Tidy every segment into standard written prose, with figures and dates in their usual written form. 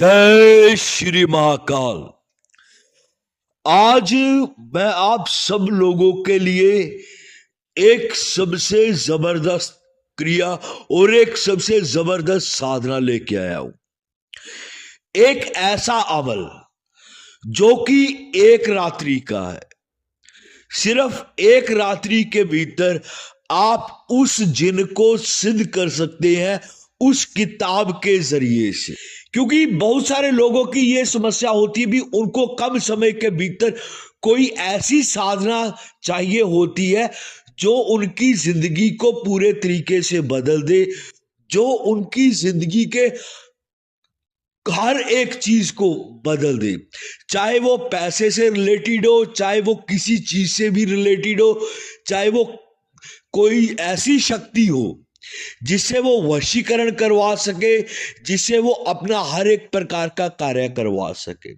जय श्री महाकाल। आज मैं आप सब लोगों के लिए एक सबसे जबरदस्त क्रिया और एक सबसे जबरदस्त साधना लेके आया हूं। एक ऐसा अमल जो कि एक रात्रि का है। सिर्फ एक रात्रि के भीतर आप उस जिन को सिद्ध कर सकते हैं उस किताब के जरिए से। क्योंकि बहुत सारे लोगों की यह समस्या होती है भी उनको कम समय के भीतर कोई ऐसी साधना चाहिए होती है जो उनकी जिंदगी को पूरे तरीके से बदल दे, जो उनकी जिंदगी के हर एक चीज को बदल दे, चाहे वो पैसे से रिलेटेड हो, चाहे वो किसी चीज से भी रिलेटेड हो, चाहे वो कोई ऐसी शक्ति हो जिससे वो वशीकरण करवा सके, जिससे वो अपना हर एक प्रकार का कार्य करवा सके।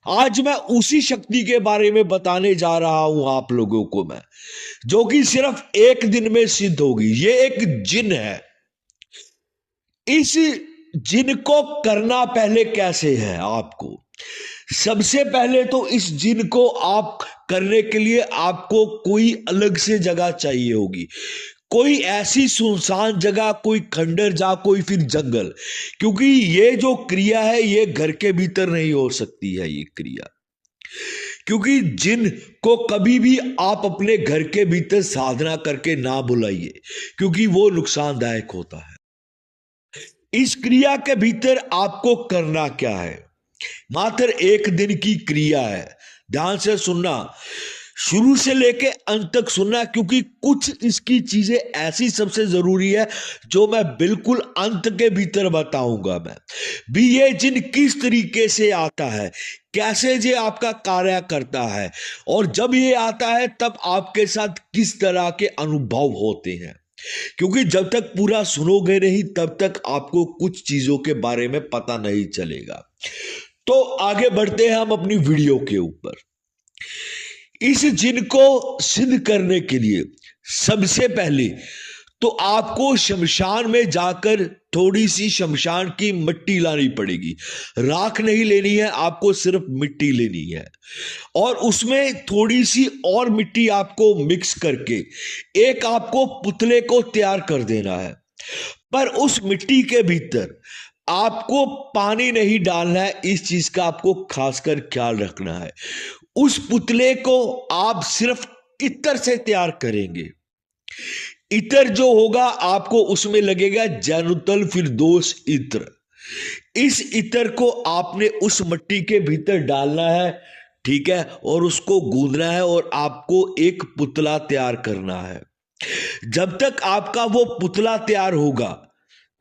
आज मैं उसी शक्ति के बारे में बताने जा रहा हूं आप लोगों को मैं, जो कि सिर्फ एक दिन में सिद्ध होगी। ये एक जिन है। इस जिन को करना पहले कैसे है आपको, सबसे पहले तो इस जिन को आप करने के लिए आपको कोई अलग से जगह चाहिए होगी, कोई ऐसी सुनसान जगह, कोई खंडर जा, कोई फिर जंगल। क्योंकि ये जो क्रिया है ये घर के भीतर नहीं हो सकती है ये क्रिया। क्योंकि जिन को कभी भी आप अपने घर के भीतर साधना करके ना बुलाइए, क्योंकि वो नुकसानदायक होता है। इस क्रिया के भीतर आपको करना क्या है, मात्र एक दिन की क्रिया है। ध्यान से सुनना, शुरू से लेके अंत तक सुनना, क्योंकि कुछ इसकी चीजें ऐसी सबसे जरूरी है जो मैं बिल्कुल अंत के भीतर बताऊंगा। मैं भी ये जिन किस तरीके से आता है, कैसे ये आपका कार्य करता है, और जब ये आता है तब आपके साथ किस तरह के अनुभव होते हैं। क्योंकि जब तक पूरा सुनोगे नहीं तब तक आपको कुछ चीजों के बारे में पता नहीं चलेगा। तो आगे बढ़ते हैं हम अपनी वीडियो के ऊपर। इस जिन को सिद्ध करने के लिए सबसे पहले तो आपको शमशान में जाकर थोड़ी सी शमशान की मिट्टी लानी पड़ेगी। राख नहीं लेनी है, आपको सिर्फ मिट्टी लेनी है, और उसमें थोड़ी सी और मिट्टी आपको मिक्स करके एक आपको पुतले को तैयार कर देना है। पर उस मिट्टी के भीतर आपको पानी नहीं डालना है, इस चीज का आपको खासकर ख्याल रखना है। उस पुतले को आप सिर्फ इत्र से तैयार करेंगे। इत्र जो होगा आपको उसमें लगेगा जैनुतल फिरदौस इत्र। इस इत्र को आपने उस मिट्टी के भीतर डालना है, ठीक है, और उसको गूंदना है और आपको एक पुतला तैयार करना है। जब तक आपका वो पुतला तैयार होगा,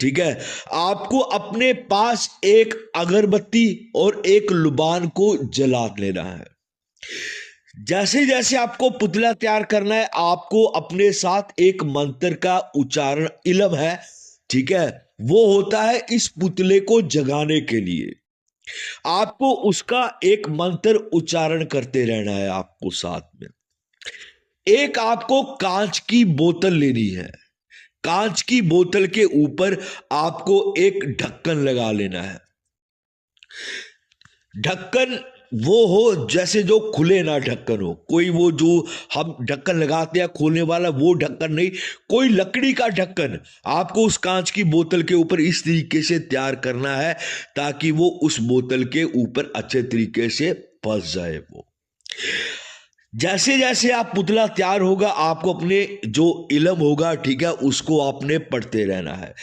ठीक है, आपको अपने पास एक अगरबत्ती और एक लुबान को जला लेना है। जैसे जैसे आपको पुतला तैयार करना है, आपको अपने साथ एक मंत्र का उच्चारण, इलम है, ठीक है, वो होता है इस पुतले को जगाने के लिए। आपको उसका एक मंत्र उच्चारण करते रहना है। आपको साथ में एक आपको कांच की बोतल लेनी है। कांच की बोतल के ऊपर आपको एक ढक्कन लगा लेना है। ढक्कन वो हो जैसे जो खुले ना ढक्कन हो, कोई वो जो हम ढक्कन लगाते हैं खोलने वाला वो ढक्कन नहीं, कोई लकड़ी का ढक्कन आपको उस कांच की बोतल के ऊपर इस तरीके से तैयार करना है ताकि वो उस बोतल के ऊपर अच्छे तरीके से फंस जाए। वो जैसे जैसे आप पुतला तैयार होगा, आपको अपने जो इलम होगा, ठीक है, उसको आपने पढ़ते रहना है।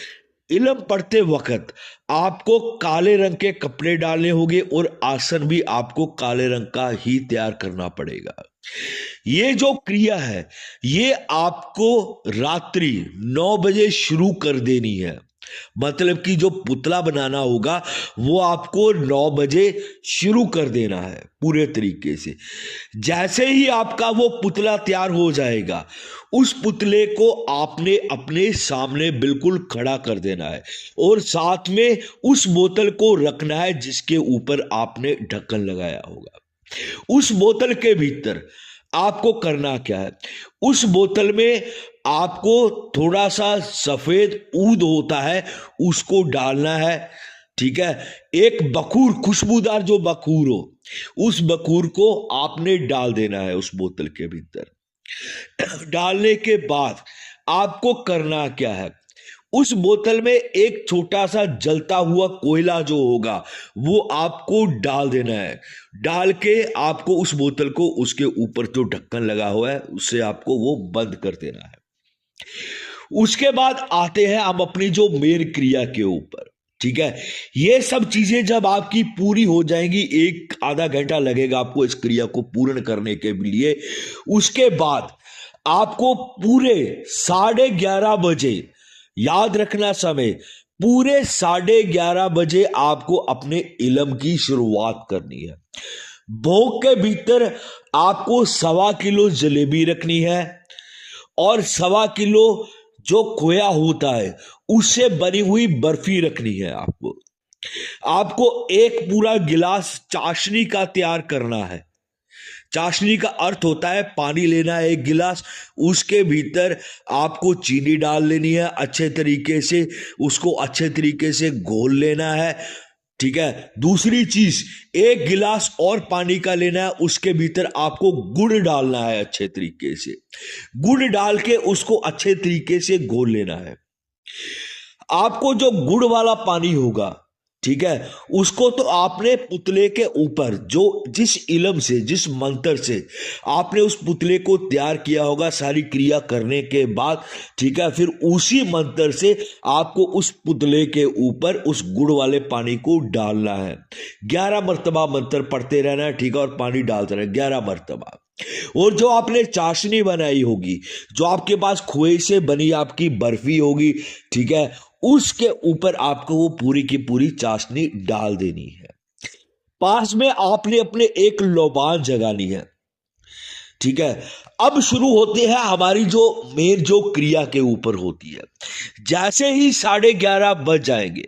इलम पढ़ते वक्त आपको काले रंग के कपड़े डालने होंगे और आसन भी आपको काले रंग का ही तैयार करना पड़ेगा। ये जो क्रिया है ये आपको रात्रि 9 बजे शुरू कर देनी है। मतलब कि जो पुतला बनाना होगा वो आपको 9 बजे शुरू कर देना है पूरे तरीके से। जैसे ही आपका वो पुतला तैयार हो जाएगा, उस पुतले को आपने अपने सामने बिल्कुल खड़ा कर देना है और साथ में उस बोतल को रखना है जिसके ऊपर आपने ढक्कन लगाया होगा। उस बोतल के भीतर आपको करना क्या है, उस बोतल में आपको थोड़ा सा सफेद ऊद होता है उसको डालना है, ठीक है, एक बखूर, खुशबूदार जो बखूर हो, उस बखूर को आपने डाल देना है उस बोतल के भीतर। डालने के बाद आपको करना क्या है, उस बोतल में एक छोटा सा जलता हुआ कोयला जो होगा वो आपको डाल देना है। डाल के आपको उस बोतल को, उसके ऊपर जो ढक्कन लगा हुआ है उससे आपको वो बंद कर देना है। उसके बाद आते हैं हम अपनी जो मेन क्रिया के ऊपर। ठीक है, ये सब चीजें जब आपकी पूरी हो जाएंगी, 1-आधा घंटा लगेगा आपको इस क्रिया को पूर्ण करने के लिए। उसके बाद आपको पूरे 11:30 बजे, याद रखना समय, पूरे 11:30 बजे आपको अपने इलम की शुरुआत करनी है। भोग के भीतर आपको 1.25 किलो जलेबी रखनी है और 1.25 किलो जो खोया होता है उससे बनी हुई बर्फी रखनी है। आपको एक पूरा गिलास चाशनी का तैयार करना है। चाशनी का अर्थ होता है पानी लेना है 1 गिलास, उसके भीतर आपको चीनी डाल लेनी है, अच्छे तरीके से उसको अच्छे तरीके से घोल लेना है। ठीक है, दूसरी चीज, 1 गिलास और पानी का लेना है, उसके भीतर आपको गुड़ डालना है अच्छे तरीके से। गुड़ डाल के उसको अच्छे तरीके से घोल लेना है। आपको जो गुड़ वाला पानी होगा, ठीक है, उसको तो आपने पुतले के ऊपर, जो जिस इलम से, जिस मंत्र से आपने उस पुतले को तैयार किया होगा सारी क्रिया करने के बाद, ठीक है, फिर उसी मंत्र से आपको उस पुतले के ऊपर उस गुड़ वाले पानी को डालना है। 11 मर्तबा मंत्र पढ़ते रहना है, ठीक है, और पानी डालते रहना 11 मर्तबा। और जो आपने चाशनी बनाई होगी, जो आपके पास खोए से बनी आपकी बर्फी होगी, ठीक है, उसके ऊपर आपको वो पूरी की पूरी चाशनी डाल देनी है। पास में आपने अपने एक लोबान जगानी है। ठीक है, अब शुरू होते हैं हमारी जो मेन जो क्रिया के ऊपर होती है। जैसे ही 11:30 बज जाएंगे,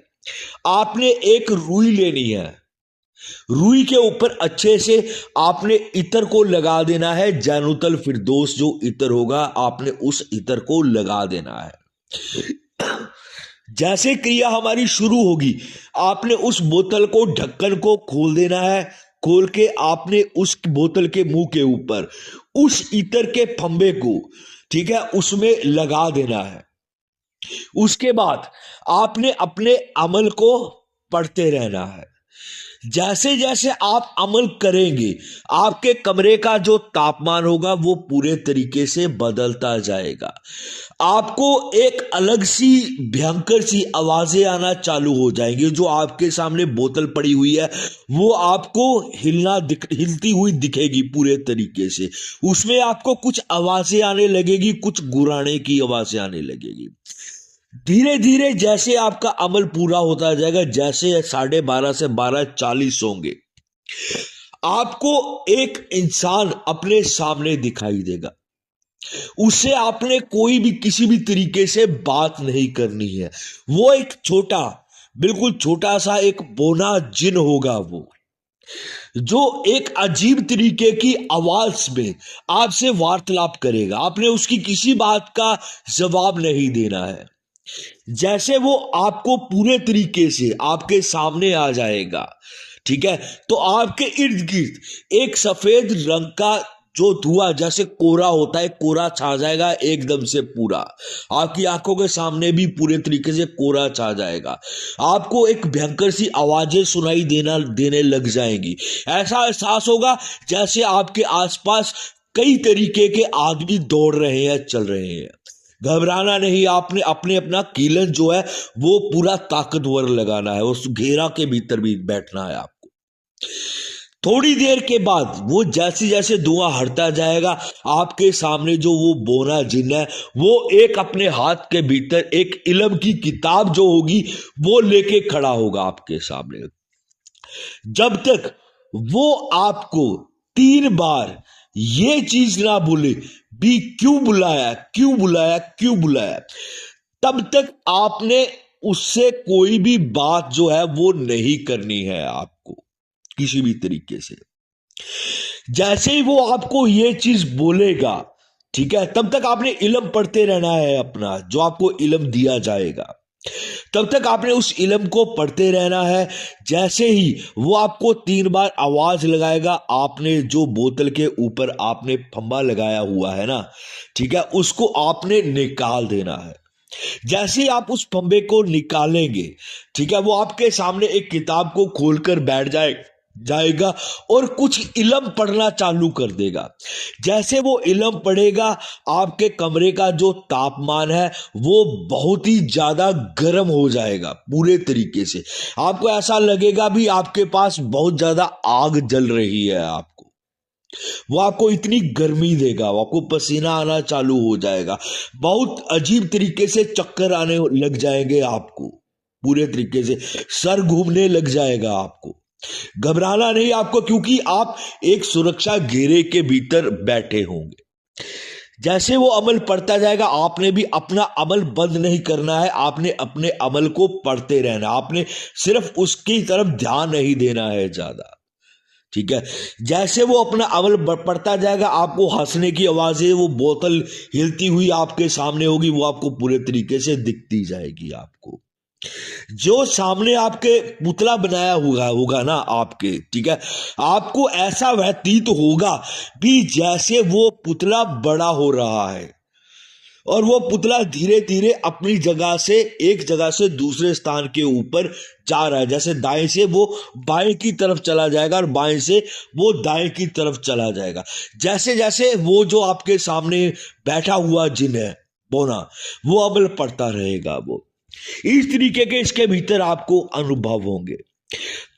आपने एक रुई लेनी है। रुई के ऊपर अच्छे से आपने इत्र को लगा देना है। जैनुतल फिरदौस जो इत्र होगा, आपने उस इत्र को लगा देना है। जैसे क्रिया हमारी शुरू होगी, आपने उस बोतल को, ढक्कन को खोल देना है। खोल के आपने उस बोतल के मुंह के ऊपर उस इत्र के फंबे को, ठीक है, उसमें लगा देना है। उसके बाद आपने अपने अमल को पढ़ते रहना है। जैसे जैसे आप अमल करेंगे, आपके कमरे का जो तापमान होगा वो पूरे तरीके से बदलता जाएगा। आपको एक अलग सी भयंकर सी आवाजें आना चालू हो जाएंगी। जो आपके सामने बोतल पड़ी हुई है वो आपको हिलती हुई दिखेगी पूरे तरीके से। उसमें आपको कुछ आवाजें आने लगेगी, कुछ गुराने की आवाजें आने लगेगी। धीरे धीरे जैसे आपका अमल पूरा होता जाएगा, जैसे 12:30 से 12:40 होंगे, आपको एक इंसान अपने सामने दिखाई देगा। उससे आपने कोई भी किसी भी तरीके से बात नहीं करनी है। वो एक छोटा, बिल्कुल छोटा सा एक बोना जिन होगा, वो जो एक अजीब तरीके की आवाज में आपसे वार्तालाप करेगा। आपने उसकी किसी बात का जवाब नहीं देना है। जैसे वो आपको पूरे तरीके से आपके सामने आ जाएगा, ठीक है, तो आपके इर्द गिर्द एक सफेद रंग का जो धुआं, जैसे कोहरा होता है, कोहरा छा जाएगा एकदम से पूरा। आपकी आंखों के सामने भी पूरे तरीके से कोहरा छा जाएगा। आपको एक भयंकर सी आवाजें सुनाई देने लग जाएंगी। ऐसा एहसास होगा जैसे आपके आसपास कई तरीके के आदमी दौड़ रहे हैं, चल रहे हैं। घबराना नहीं, आपने अपना कीलन जो है वो पूरा ताकतवर लगाना है। उस घेरा के भीतर भी बैठना है आपको। थोड़ी देर के बाद वो जैसे जैसे धुआं हटता जाएगा, आपके सामने जो वो बोना जिन है वो एक अपने हाथ के भीतर एक इल्म की किताब जो होगी वो लेके खड़ा होगा आपके सामने। जब तक वो आपको 3 बार ये चीज ना बोले भी क्यों बुलाया, क्यों बुलाया, क्यों बुलाया, तब तक आपने उससे कोई भी बात जो है वो नहीं करनी है आपको किसी भी तरीके से। जैसे ही वो आपको ये चीज बोलेगा, ठीक है, तब तक आपने इल्म पढ़ते रहना है अपना, जो आपको इल्म दिया जाएगा। तब तक आपने उस इल्म को पढ़ते रहना है। जैसे ही वो आपको 3 बार आवाज लगाएगा, आपने जो बोतल के ऊपर आपने फंबा लगाया हुआ है ना, ठीक है, उसको आपने निकाल देना है। जैसे ही आप उस फंबे को निकालेंगे, ठीक है, वो आपके सामने एक किताब को खोलकर बैठ जाएगा और कुछ इल्म पढ़ना चालू कर देगा। जैसे वो इल्म पढ़ेगा, आपके कमरे का जो तापमान है वो बहुत ही ज्यादा गर्म हो जाएगा पूरे तरीके से। आपको ऐसा लगेगा भी आपके पास बहुत ज्यादा आग जल रही है। वो आपको इतनी गर्मी देगा, वो आपको पसीना आना चालू हो जाएगा, बहुत अजीब तरीके से चक्कर आने लग जाएंगे आपको, पूरे तरीके से सर घूमने लग जाएगा आपको। घबराना नहीं आपको, क्योंकि आप एक सुरक्षा घेरे के भीतर बैठे होंगे। जैसे वो अमल पढ़ता जाएगा, आपने भी अपना अमल बंद नहीं करना है, आपने अपने अमल को पढ़ते रहना, आपने सिर्फ उसकी तरफ ध्यान नहीं देना है ज्यादा, ठीक है। जैसे वो अपना अमल पढ़ता जाएगा, आपको हंसने की आवाजें, वो बोतल हिलती हुई आपके सामने होगी, वो आपको पूरे तरीके से दिखती जाएगी। आपको जो सामने आपके पुतला बनाया होगा ना आपके, ठीक है, आपको ऐसा व्यतीत होगा भी जैसे वो पुतला बड़ा हो रहा है और वो पुतला धीरे धीरे अपनी जगह से, एक जगह से दूसरे स्थान के ऊपर जा रहा है। जैसे दाएं से वो बाएं की तरफ चला जाएगा और बाएं से वो दाएं की तरफ चला जाएगा। जैसे जैसे वो जो आपके सामने बैठा हुआ जिन है बोना, वो अमल पड़ता रहेगा। वो इस तरीके के इसके भीतर आपको अनुभव होंगे।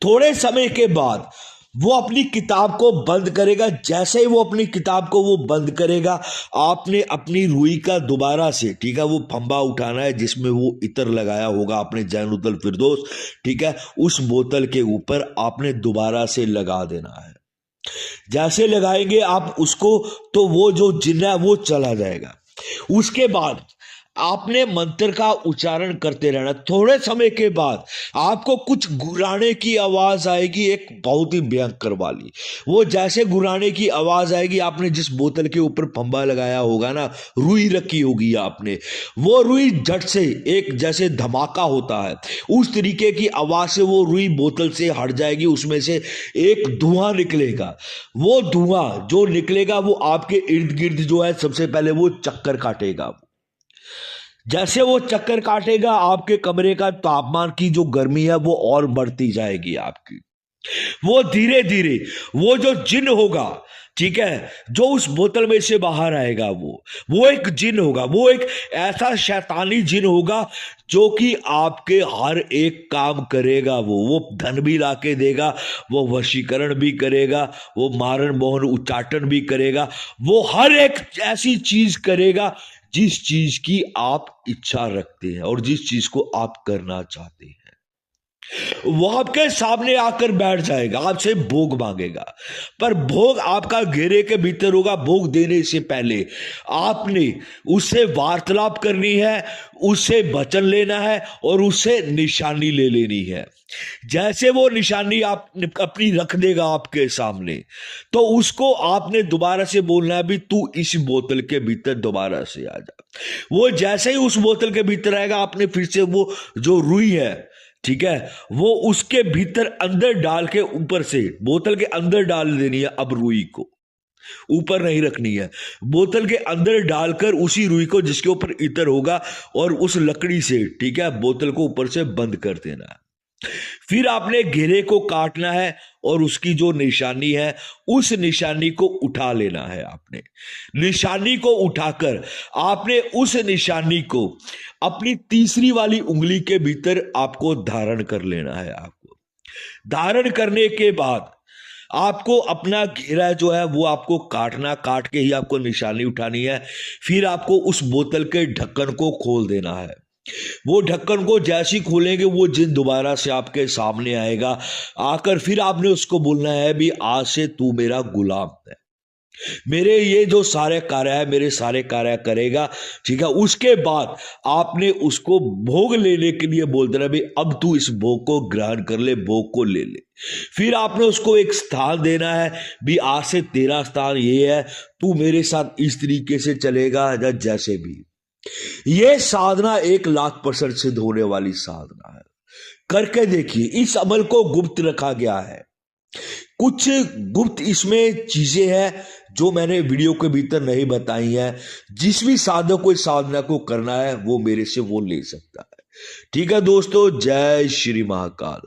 थोड़े समय के बाद वो अपनी किताब को बंद करेगा। जैसे ही वो अपनी किताब को वो बंद करेगा, आपने अपनी रुई का दोबारा से, ठीक है, वो फंबा उठाना है जिसमें वो इतर लगाया होगा आपने जैनुतल फिरदौस, ठीक है, उस बोतल के ऊपर आपने दोबारा से लगा देना है। जैसे लगाएंगे आप उसको, तो वो जो जिन्न है वो चला जाएगा। उसके बाद आपने मंत्र का उच्चारण करते रहना। थोड़े समय के बाद आपको कुछ गुर्राने की आवाज आएगी, एक बहुत ही भयंकर वाली। वो जैसे गुर्राने की आवाज आएगी, आपने जिस बोतल के ऊपर फंबा लगाया होगा ना, रुई रखी होगी आपने, वो रुई झट से एक जैसे धमाका होता है उस तरीके की आवाज से वो रुई बोतल से हट जाएगी। उसमें से एक धुआं निकलेगा। वो धुआं जो निकलेगा वो आपके इर्द गिर्द जो है, सबसे पहले वो चक्कर काटेगा। जैसे वो चक्कर काटेगा, आपके कमरे का तापमान की जो गर्मी है वो और बढ़ती जाएगी आपकी। वो धीरे धीरे वो जो जिन होगा, ठीक है, जो उस बोतल में से बाहर आएगा, वो एक जिन होगा। वो एक ऐसा शैतानी जिन होगा जो कि आपके हर एक काम करेगा। वो धन भी लाके देगा, वो वशीकरण भी करेगा, वो मारण मोहन उच्चाटन भी करेगा, वो हर एक ऐसी चीज करेगा जिस चीज की आप इच्छा रखते हैं और जिस चीज को आप करना चाहते हैं। वो आपके सामने आकर बैठ जाएगा, आपसे भोग मांगेगा, पर भोग आपका घेरे के भीतर होगा। भोग देने से पहले आपने उससे वार्तालाप करनी है, उससे वचन लेना है और उससे निशानी ले लेनी है। जैसे वो निशानी आप अपनी रख देगा आपके सामने, तो उसको आपने दोबारा से बोलना है भी तू इस बोतल के भीतर दोबारा से आ जा। वो जैसे ही उस बोतल के भीतर आएगा, आपने फिर से वो जो रुई है, ठीक है, वो उसके भीतर अंदर डाल के, ऊपर से बोतल के अंदर डाल देनी है। अब रुई को ऊपर नहीं रखनी है, बोतल के अंदर डालकर उसी रुई को जिसके ऊपर इतर होगा और उस लकड़ी से, ठीक है, बोतल को ऊपर से बंद कर देना है। फिर आपने घेरे को काटना है और उसकी जो निशानी है उस निशानी को उठा लेना है। आपने निशानी को उठाकर आपने उस निशानी को अपनी तीसरी वाली उंगली के भीतर आपको धारण कर लेना है। आपको धारण करने के बाद आपको अपना घेरा जो है वो आपको काट के ही आपको निशानी उठानी है। फिर आपको उस बोतल के ढक्कन को खोल देना है। वो ढक्कन को जैसे ही खोलेंगे, वो जिन दोबारा से आपके सामने आएगा। आकर फिर आपने उसको बोलना है भी आज से तू मेरा गुलाम है, मेरे ये जो सारे कार्य है, मेरे सारे कार्य करेगा, ठीक है। उसके बाद आपने उसको भोग लेने के लिए बोल देना भी अब तू इस भोग को ग्रहण कर ले, भोग को ले ले। फिर आपने उसको एक स्थान देना है भी आज से तेरा स्थान ये है, तू मेरे साथ इस तरीके से चलेगा या जैसे भी। यह साधना 1,00,000% सिद्ध होने वाली साधना है। करके देखिए। इस अमल को गुप्त रखा गया है। कुछ गुप्त इसमें चीजें हैं जो मैंने वीडियो के भीतर नहीं बताई हैं। जिस भी साधक को इस साधना को करना है वो मेरे से वो ले सकता है। ठीक है दोस्तों, जय श्री महाकाल।